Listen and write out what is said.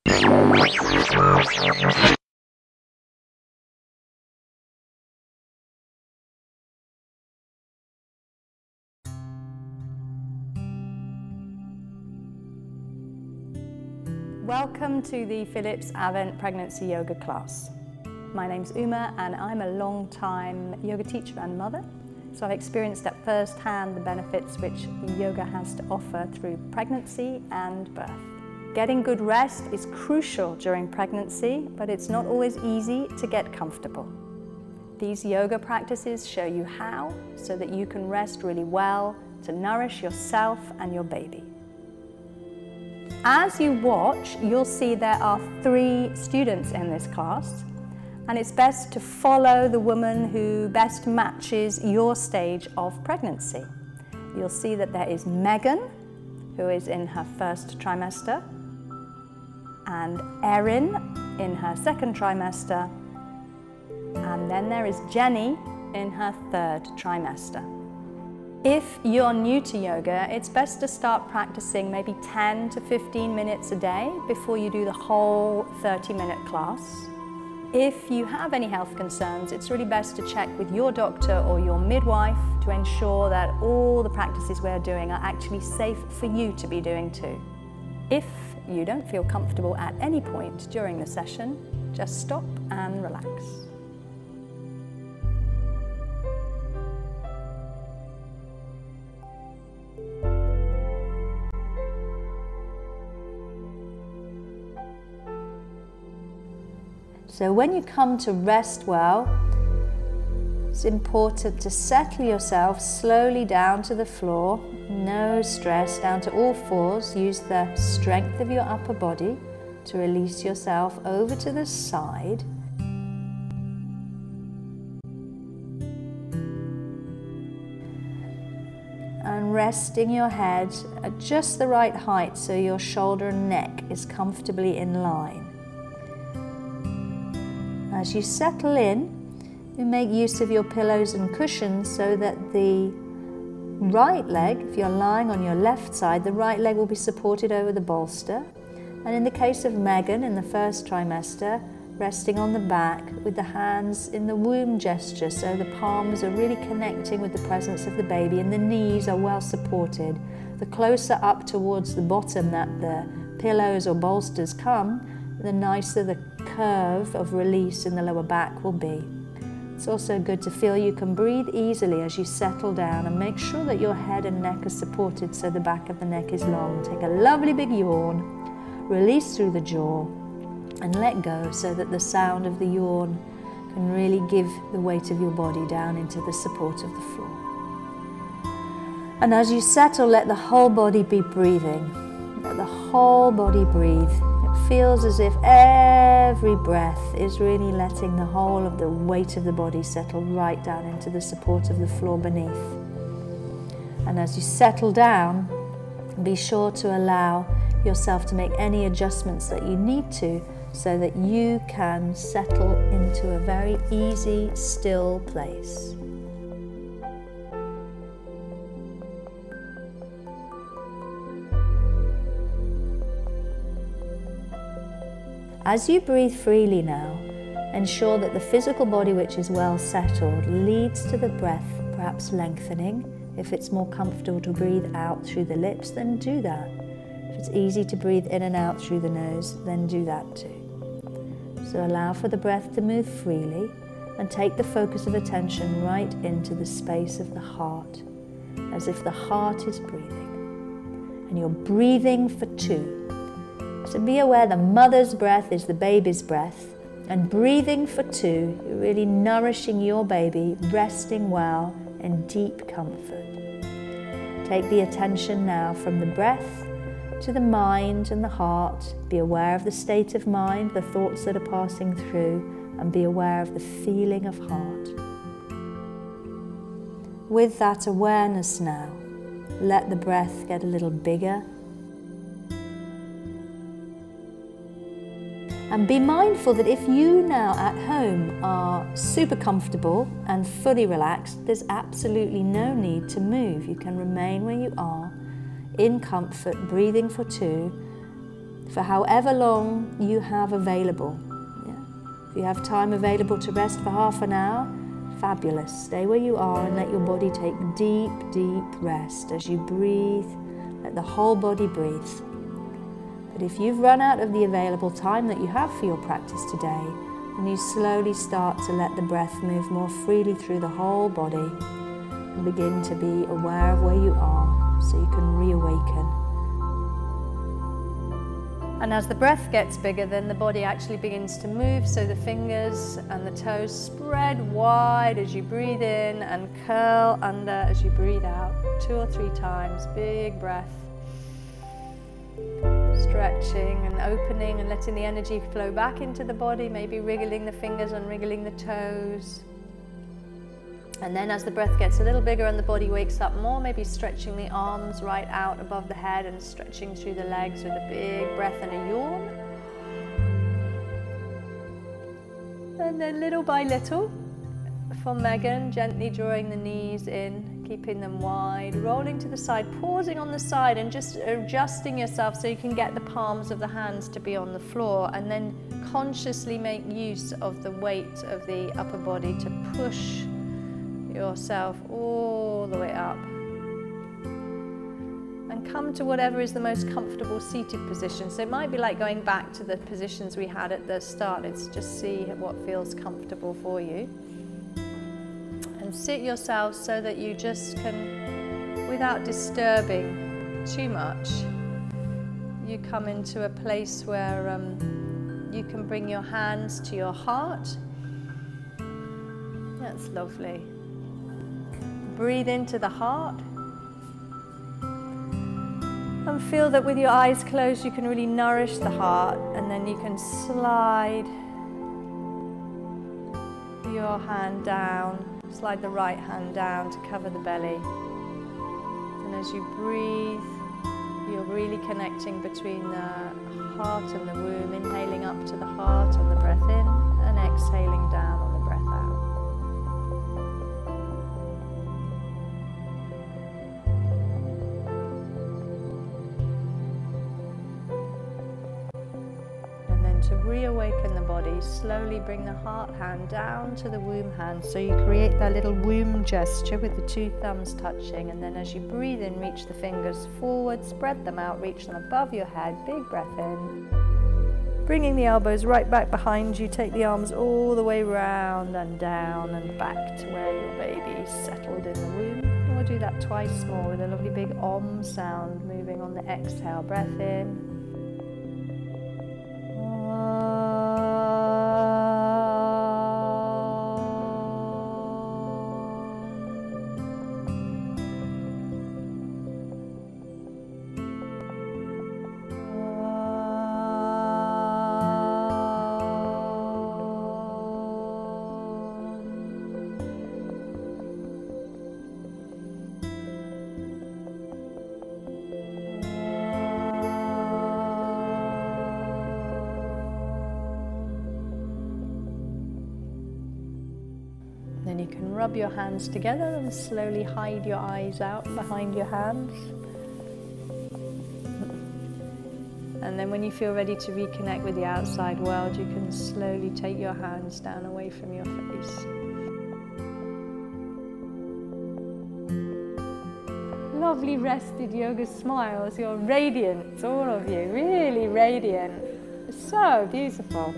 Welcome to the Philips Advent Pregnancy Yoga class. My name's Uma and I'm a long-time yoga teacher and mother, so I've experienced at first hand the benefits which yoga has to offer through pregnancy and birth. Getting good rest is crucial during pregnancy, but it's not always easy to get comfortable. These yoga practices show you how, so that you can rest really well to nourish yourself and your baby. As you watch, you'll see there are 3 students in this class, and it's best to follow the woman who best matches your stage of pregnancy. You'll see that there is Megan, who is in her 1st trimester, and Erin in her 2nd trimester, and then there is Jenny in her 3rd trimester. If you're new to yoga, it's best to start practicing maybe 10 to 15 minutes a day before you do the whole 30-minute class. If you have any health concerns, it's really best to check with your doctor or your midwife to ensure that all the practices we're doing are actually safe for you to be doing too. If you don't feel comfortable at any point during the session, just stop and relax. So when you come to rest well, it's important to settle yourself slowly down to the floor, no stress, down to all fours. Use the strength of your upper body to release yourself over to the side. And resting your head at just the right height so your shoulder and neck is comfortably in line. As you settle in, you make use of your pillows and cushions so that the right leg, if you're lying on your left side, the right leg will be supported over the bolster. And in the case of Megan in the 1st trimester, resting on the back with the hands in the womb gesture, so the palms are really connecting with the presence of the baby and the knees are well supported. The closer up towards the bottom that the pillows or bolsters come, the nicer the curve of release in the lower back will be. It's also good to feel you can breathe easily as you settle down, and make sure that your head and neck are supported so the back of the neck is long. Take a lovely big yawn, release through the jaw and let go so that the sound of the yawn can really give the weight of your body down into the support of the floor. And as you settle, let the whole body be breathing. Let the whole body breathe. Feels as if every breath is really letting the whole of the weight of the body settle right down into the support of the floor beneath. And as you settle down, be sure to allow yourself to make any adjustments that you need to, so that you can settle into a very easy, still place. As you breathe freely now, ensure that the physical body, which is well settled, leads to the breath, perhaps lengthening. If it's more comfortable to breathe out through the lips, then do that. If it's easy to breathe in and out through the nose, then do that too. So allow for the breath to move freely and take the focus of attention right into the space of the heart, as if the heart is breathing. And you're breathing for 2. So be aware the mother's breath is the baby's breath, and breathing for 2, you're really nourishing your baby, resting well in deep comfort. Take the attention now from the breath to the mind and the heart. Be aware of the state of mind, the thoughts that are passing through, and be aware of the feeling of heart. With that awareness now, let the breath get a little bigger. And be mindful that if you now at home are super comfortable and fully relaxed, there's absolutely no need to move. You can remain where you are, in comfort, breathing for 2, for however long you have available. Yeah? If you have time available to rest for half an hour, fabulous. Stay where you are and let your body take deep, deep rest. As you breathe, let the whole body breathe. But if you've run out of the available time that you have for your practice today, then you slowly start to let the breath move more freely through the whole body and begin to be aware of where you are so you can reawaken. And as the breath gets bigger, then the body actually begins to move, so the fingers and the toes spread wide as you breathe in and curl under as you breathe out. 2 or 3 times, big breath. Stretching and opening and letting the energy flow back into the body, maybe wriggling the fingers and wriggling the toes. And then as the breath gets a little bigger and the body wakes up more, maybe stretching the arms right out above the head and stretching through the legs with a big breath and a yawn. And then little by little, for Megan, gently drawing the knees in, keeping them wide, rolling to the side, pausing on the side and just adjusting yourself so you can get the palms of the hands to be on the floor, and then consciously make use of the weight of the upper body to push yourself all the way up. And come to whatever is the most comfortable seated position. So it might be like going back to the positions we had at the start. It's just see what feels comfortable for you. And sit yourself so that you just can, without disturbing too much, you come into a place where you can bring your hands to your heart. That's lovely. Breathe into the heart. And feel that with your eyes closed you can really nourish the heart, and then you can slide your hand down, slide the right hand down to cover the belly. And as you breathe, you're really connecting between the heart and the womb, inhaling up to the heart on the breath in and exhaling down on the breath out. To reawaken the body, slowly bring the heart hand down to the womb hand, so you create that little womb gesture with the 2 thumbs touching, and then as you breathe in, reach the fingers forward, spread them out, reach them above your head, big breath in. Bringing the elbows right back behind you, take the arms all the way round and down and back to where your baby settled in the womb. And we'll do that twice more with a lovely big Om sound moving on the exhale. Breath in. Then you can rub your hands together and slowly hide your eyes out behind your hands. And then when you feel ready to reconnect with the outside world, you can slowly take your hands down away from your face. Lovely rested yoga smiles. You're radiant, all of you, really radiant. So beautiful.